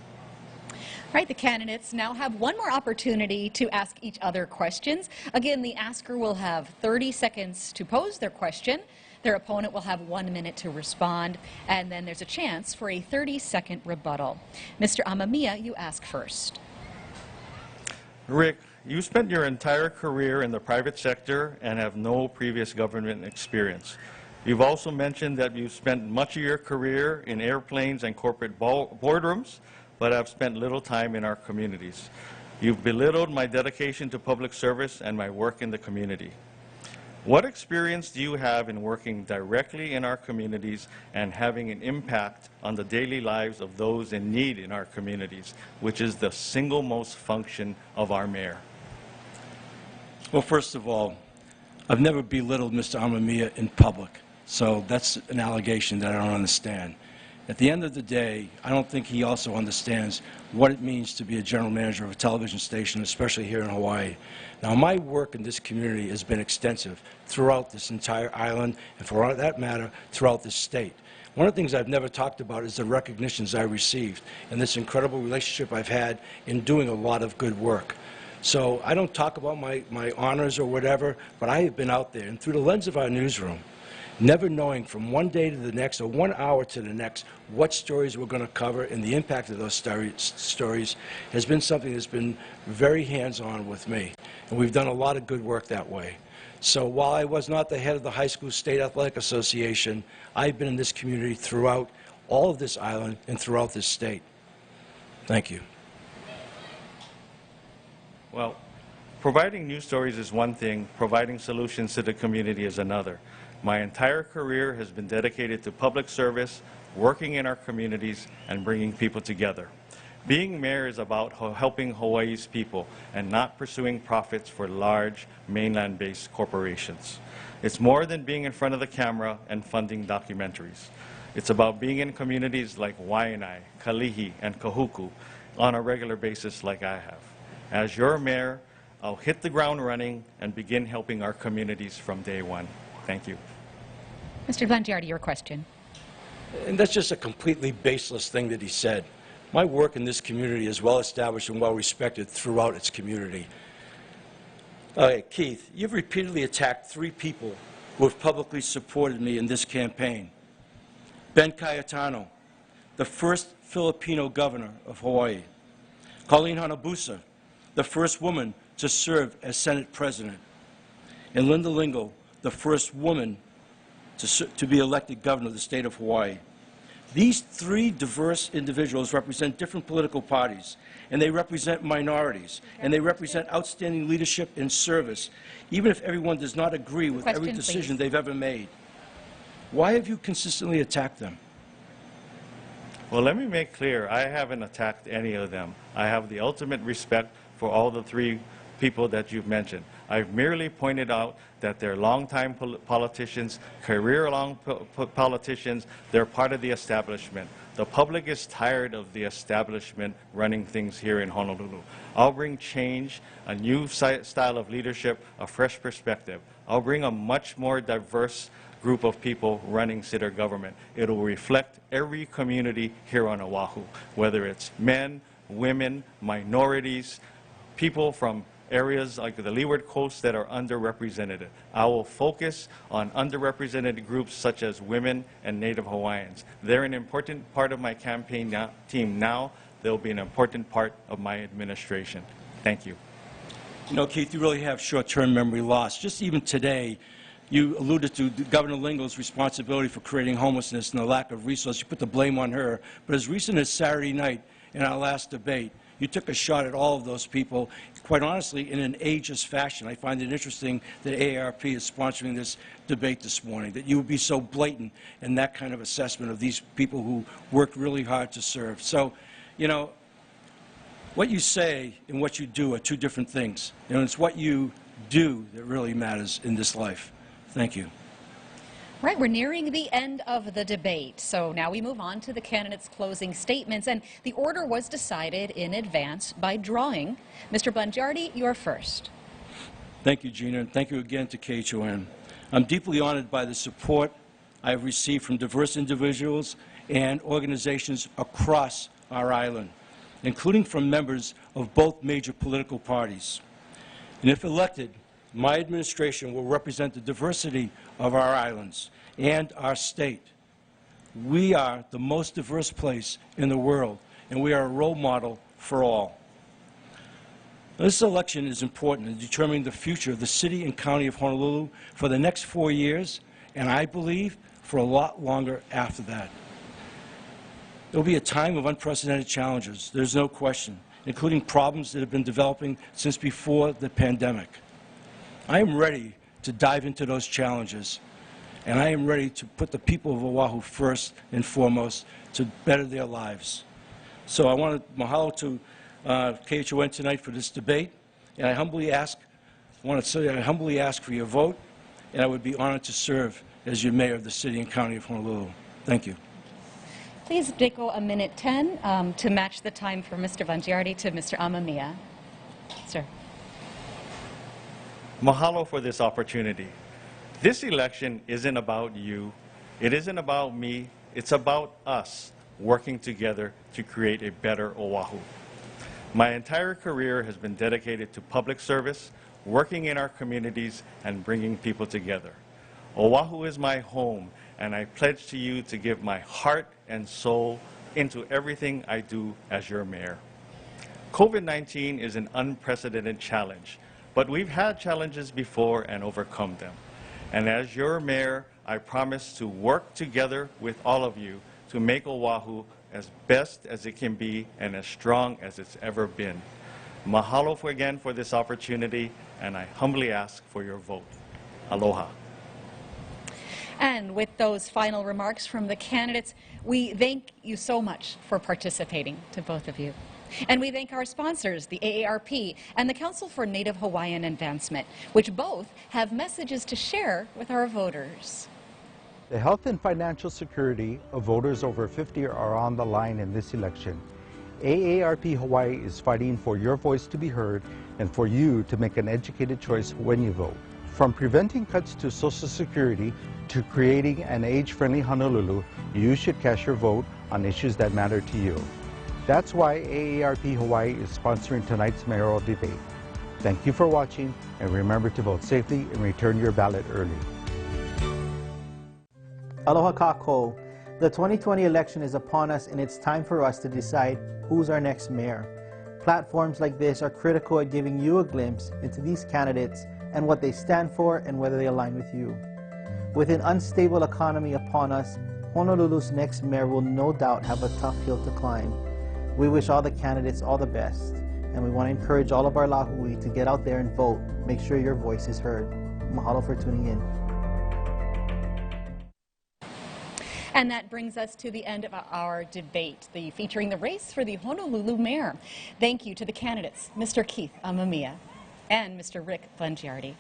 All right, the candidates now have one more opportunity to ask each other questions. Again, the asker will have 30 seconds to pose their question. Their opponent will have 1 minute to respond, and then there's a chance for a 30-second rebuttal. Mr. Amamiya, you ask first. Rick, you spent your entire career in the private sector and have no previous government experience. You've also mentioned that you've spent much of your career in airplanes and corporate boardrooms, but have spent little time in our communities. You've belittled my dedication to public service and my work in the community. What experience do you have in working directly in our communities and having an impact on the daily lives of those in need in our communities, which is the single most function of our mayor? Well, first of all, I've never belittled Mr. Amamiya in public, so that's an allegation that I don't understand. At the end of the day, I don't think he also understands what it means to be a general manager of a television station, especially here in Hawaii. Now, my work in this community has been extensive throughout this entire island, and for that matter, throughout this state. One of the things I've never talked about is the recognitions I received and this incredible relationship I've had in doing a lot of good work. So I don't talk about my honors or whatever, but I have been out there, and through the lens of our newsroom, never knowing from one day to the next or 1 hour to the next what stories we're going to cover and the impact of those stories has been something that's been very hands-on with me. And we've done a lot of good work that way. So while I was not the head of the High School State Athletic Association, I've been in this community throughout all of this island and throughout this state. Thank you. Well, providing news stories is one thing, providing solutions to the community is another. My entire career has been dedicated to public service, working in our communities, and bringing people together. Being mayor is about helping Hawaii's people and not pursuing profits for large mainland-based corporations. It's more than being in front of the camera and funding documentaries. It's about being in communities like Waianae, Kalihi, and Kahuku on a regular basis like I have. As your mayor, I'll hit the ground running and begin helping our communities from day one. Thank you. Mr. Blangiardi, your question. And that's just a completely baseless thing that he said. My work in this community is well established and well respected throughout its community. Keith, you've repeatedly attacked 3 people who have publicly supported me in this campaign. Ben Cayetano, the first Filipino governor of Hawaii. Colleen Hanabusa, the first woman to serve as Senate President. And Linda Lingle, the first woman to be elected governor of the state of Hawaii. These 3 diverse individuals represent different political parties, and they represent minorities, and they represent outstanding leadership and service, even if everyone does not agree with every decision they've ever made. Why have you consistently attacked them? Well, let me make clear, I haven't attacked any of them. I have the ultimate respect for all the 3 people that you've mentioned. I've merely pointed out that they're longtime politicians, career-long politicians. They're part of the establishment. The public is tired of the establishment running things here in Honolulu. I'll bring change, a new style of leadership, a fresh perspective. I'll bring a much more diverse group of people running city government. It'll reflect every community here on Oahu, whether it's men, women, minorities, people from areas like the Leeward Coast that are underrepresented. I will focus on underrepresented groups such as women and Native Hawaiians. They're an important part of my campaign team now. They'll be an important part of my administration. Thank you. You know, Keith, you really have short-term memory loss. Just even today, you alluded to Governor Lingle's responsibility for creating homelessness and the lack of resources. You put the blame on her. But as recent as Saturday night in our last debate, you took a shot at all of those people, quite honestly, in an ageist fashion. I find it interesting that AARP is sponsoring this debate this morning, that you would be so blatant in that kind of assessment of these people who worked really hard to serve. So, you know, what you say and what you do are 2 different things. You know, it's what you do that really matters in this life. Thank you. Right, we're nearing the end of the debate, so now we move on to the candidates' closing statements, and the order was decided in advance by drawing. Mr. Blangiardi, you're first. Thank you, Gina, and thank you again to KHON. I'm deeply honored by the support I have received from diverse individuals and organizations across our island. including from members of both major political parties. And if elected, my administration will represent the diversity of our islands and our state. We are the most diverse place in the world, and we are a role model for all. This election is important in determining the future of the city and county of Honolulu for the next 4 years, and I believe for a lot longer after that. It will be a time of unprecedented challenges, there's no question, including problems that have been developing since before the pandemic. I am ready to dive into those challenges, and I am ready to put the people of Oahu first and foremost to better their lives. So I want to mahalo to KHON tonight for this debate, and I humbly ask for your vote, and I would be honored to serve as your mayor of the city and county of Honolulu. Thank you. Please take a minute 10 to match the time for Mr. Vangiardi to Mr. Amamiya. Sir. Mahalo for this opportunity. This election isn't about you. It isn't about me. It's about us working together to create a better Oahu. My entire career has been dedicated to public service, working in our communities, and bringing people together. Oahu is my home, and I pledge to you to give my heart and soul into everything I do as your mayor. COVID-19 is an unprecedented challenge, but we've had challenges before and overcome them. And as your mayor, I promise to work together with all of you to make Oahu as best as it can be and as strong as it's ever been. Mahalo again for this opportunity, and I humbly ask for your vote. Aloha. And with those final remarks from the candidates, we thank you so much for participating, to both of you. And we thank our sponsors, the AARP and the Council for Native Hawaiian Advancement, which both have messages to share with our voters. The health and financial security of voters over 50 are on the line in this election. AARP Hawaii is fighting for your voice to be heard and for you to make an educated choice when you vote. From preventing cuts to Social Security to creating an age-friendly Honolulu, you should cast your vote on issues that matter to you. That's why AARP Hawaii is sponsoring tonight's mayoral debate. Thank you for watching, and remember to vote safely and return your ballot early. Aloha kākou. The 2020 election is upon us, and it's time for us to decide who's our next mayor. Platforms like this are critical at giving you a glimpse into these candidates and what they stand for and whether they align with you. With an unstable economy upon us, Honolulu's next mayor will no doubt have a tough hill to climb. We wish all the candidates all the best, and we want to encourage all of our lahui to get out there and vote. Make sure your voice is heard. Mahalo for tuning in. And that brings us to the end of our debate, featuring the race for the Honolulu mayor. Thank you to the candidates, Mr. Keith Amamiya and Mr. Rick Vangiardi,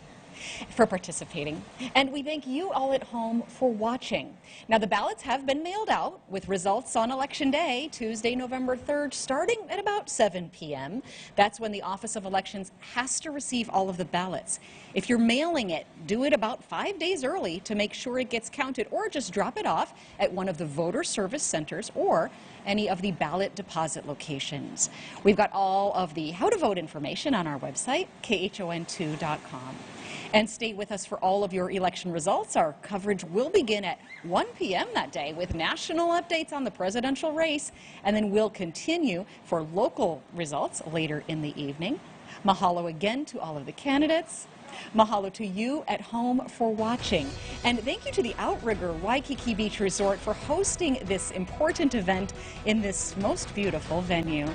for participating. And we thank you all at home for watching. Now, the ballots have been mailed out with results on Election Day, Tuesday, November 3rd, starting at about 7 p.m. That's when the Office of Elections has to receive all of the ballots. If you're mailing it, do it about 5 days early to make sure it gets counted, or just drop it off at one of the voter service centers or any of the ballot deposit locations. We've got all of the how to vote information on our website, khon2.com. And stay with us for all of your election results. Our coverage will begin at 1 p.m. that day with national updates on the presidential race, and then we'll continue for local results later in the evening. Mahalo again to all of the candidates. Mahalo to you at home for watching. And thank you to the Outrigger Waikiki Beach Resort for hosting this important event in this most beautiful venue.